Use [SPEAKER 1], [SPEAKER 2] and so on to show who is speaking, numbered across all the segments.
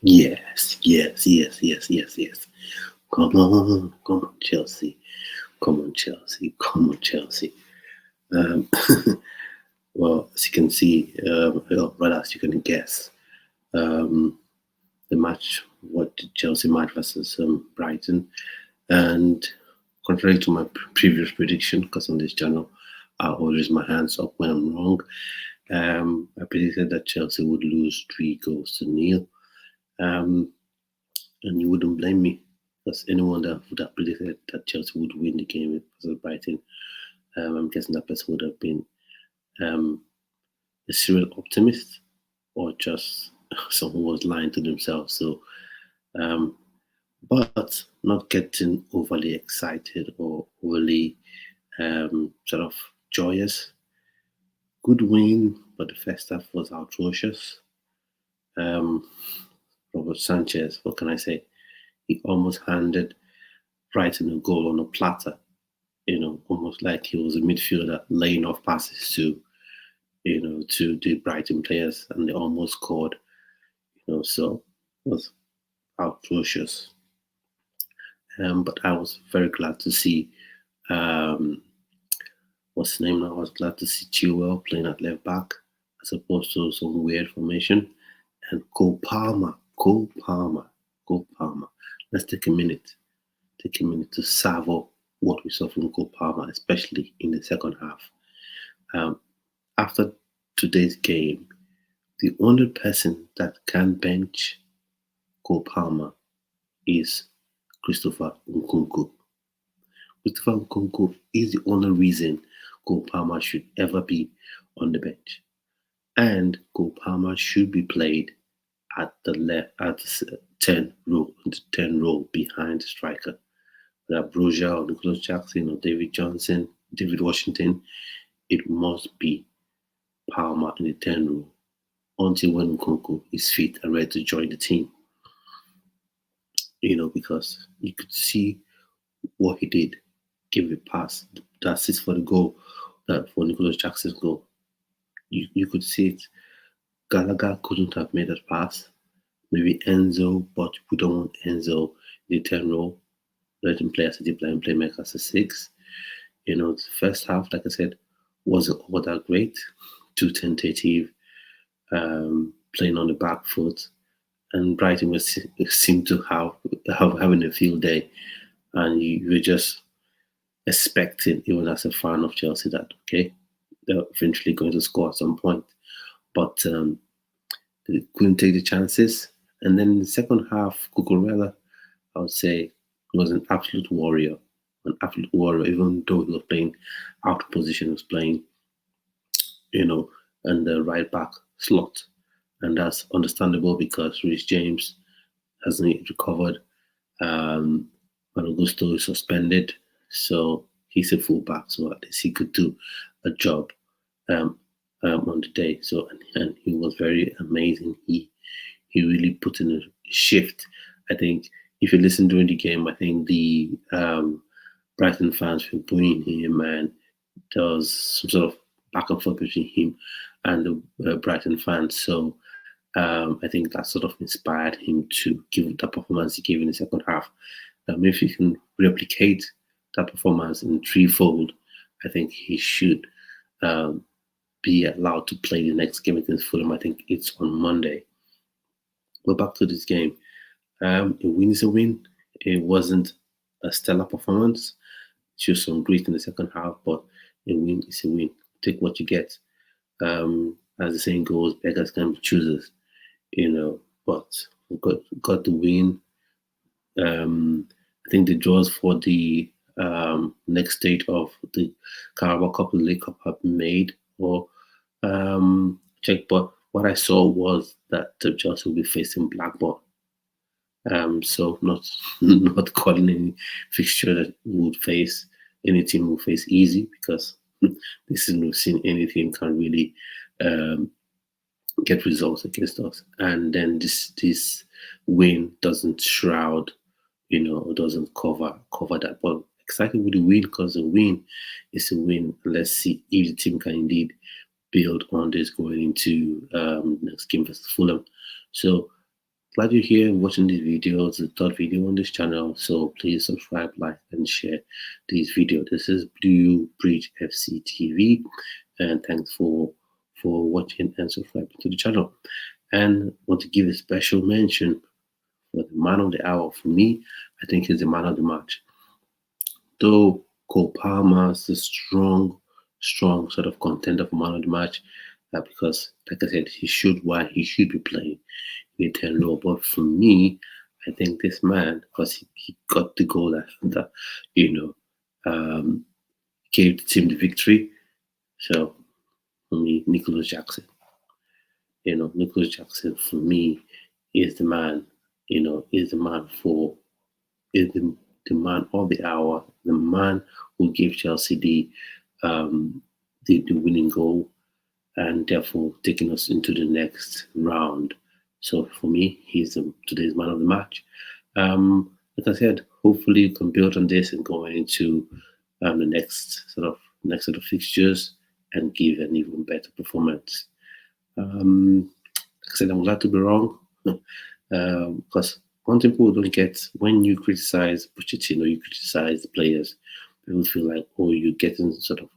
[SPEAKER 1] Yes, yes, yes, yes, yes, yes. Come on, Chelsea. Come on, Chelsea. Come on, Chelsea. Um, well, as you can see, well, rather as you can guess, um, the match, what the Chelsea match versus Brighton, and contrary to my previous prediction, because on this channel I always my hands up when I'm wrong. I predicted that Chelsea would lose 3 goals to nil. Um, and you wouldn't blame me because anyone that would have predicted that Chelsea would win the game versus Brighton, I'm guessing that person would have been um, a serial optimist or just someone who was lying to themselves. So, um, but not getting overly excited or overly sort of joyous. Good win, but the first half was atrocious. Um, Robert Sanchez, what can I say? He almost handed Brighton a goal on a platter, almost like he was a midfielder laying off passes to the Brighton players, and they almost scored. So it was atrocious. But I was very glad to see um, what's his name now. I was glad to see Chilwell playing at left back as opposed to some weird formation, and Cole Palmer. Let's take a minute to savor what we saw from Cole Palmer, especially in the second half. Um, After today's game, the only person that can bench Cole Palmer is Christopher Nkunku. Christopher Nkunku is the only reason Cole Palmer should ever be on the bench. And Cole Palmer should be played at the left at the 10 row behind the striker. Whether Broja or Nicholas Jackson or David Johnson, David Washington, it must be Palmer in the 10 row until when Nkunku is fit and ready to join the team. Because you could see what he did, give a pass, the assist for the goal, that for Nicholas Jackson's goal. You could see it. Gallagher couldn't have made that pass. Maybe Enzo, but we don't want Enzo in the 10 row. Let him play as a deep line playmaker as a 6. The first half, like I said, wasn't all that great. Too tentative, playing on the back foot, and Brighton seemed to having a field day, and you were just expecting, even as a fan of Chelsea, that okay, they're eventually going to score at some point, but they couldn't take the chances. And then in the second half, Cucurella, I would say, was an absolute warrior, even though he was playing out of position, he was playing, and the right back slot. And that's understandable because Rhys James hasn't yet recovered. And Augusto is suspended, so he's a fullback, so at least he could do a job um, on the day. So and he was very amazing. He really put in a shift. I think if you listen during the game, I think the Brighton fans were booing him, and there was some sort of back and forth between him and the Brighton fans. So I think that sort of inspired him to give the performance he gave in the second half. If he can replicate that performance in threefold, I think he should um, be allowed to play the next game against Fulham. I think it's on Monday. But back to this game. A win is a win. It wasn't a stellar performance. Showed some grit in the second half, but a win is a win. Take what you get. As the saying goes, beggars can be choosers, but we got the win. I think the draws for the next stage of the Carabao Cup and League Cup have been made or checked, but what I saw was that the Chelsea will be facing Blackburn. So not not calling any fixture that would face any team will face easy because this is we've seen any team can really um, get results against us, and then this win doesn't shroud, doesn't cover that. But excited with the win because the win is a win. Let's see if the team can indeed build on this going into next game versus Fulham. So glad you're here watching this video. It's the third video on this channel, so please subscribe, like, and share this video. This is Blue Bridge FC TV, and thanks for watching and subscribing to the channel. And want to give a special mention for the man of the hour. For me, I think he's the man of the match. Though Cole Palmer is a strong sort of contender for man of the match, because, like I said, he should be playing with 10 low. But for me, I think this man, because he got the goal that gave the team the victory. So for me, Nicholas Jackson. Nicholas Jackson for me is the man. Is the man is the man of the hour, the man who gave Chelsea the winning goal, and therefore taking us into the next round. So for me, he's today's man of the match. Like I said, hopefully you can build on this and go into the next set of fixtures and give an even better performance. Like I said, I'm glad to be wrong, because one thing people don't get, when you criticize Pochettino, you criticize the players, people feel like, oh, you're getting some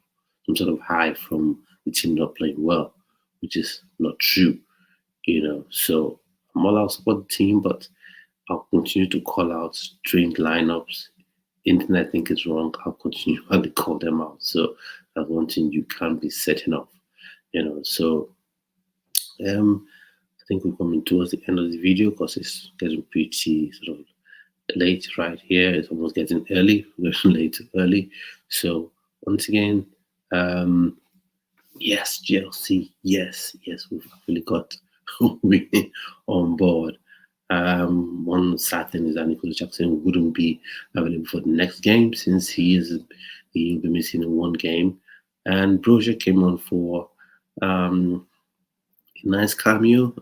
[SPEAKER 1] sort of high from the team not playing well, which is not true. So I'm all out support the team, but I'll continue to call out strange lineups. Anything I think is wrong, I'll continue to call them out. So that's one thing you can't be setting off. So I think we're coming towards the end of the video because it's getting pretty sort of late right here. It's almost getting early, late early. So once again, yes, Chelsea, yes, we've really got winning on board. One sad thing is that Nicholas Jackson wouldn't be available for the next game since he'll be missing in one game. And Brozier came on for nice cameo,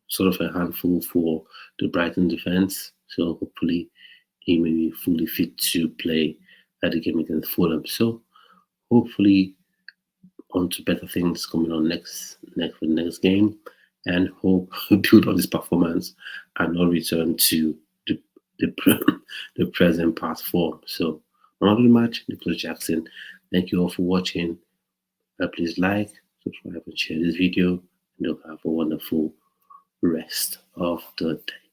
[SPEAKER 1] sort of a handful for the Brighton defense. So hopefully he may be fully fit to play at the game against Fulham. So hopefully on to better things coming on next for the next game, and hope build on this performance and not return to the present past form. So on the match, Nicholas Jackson. Thank you all for watching. Please like, subscribe, and share this video. And you'll have a wonderful rest of the day.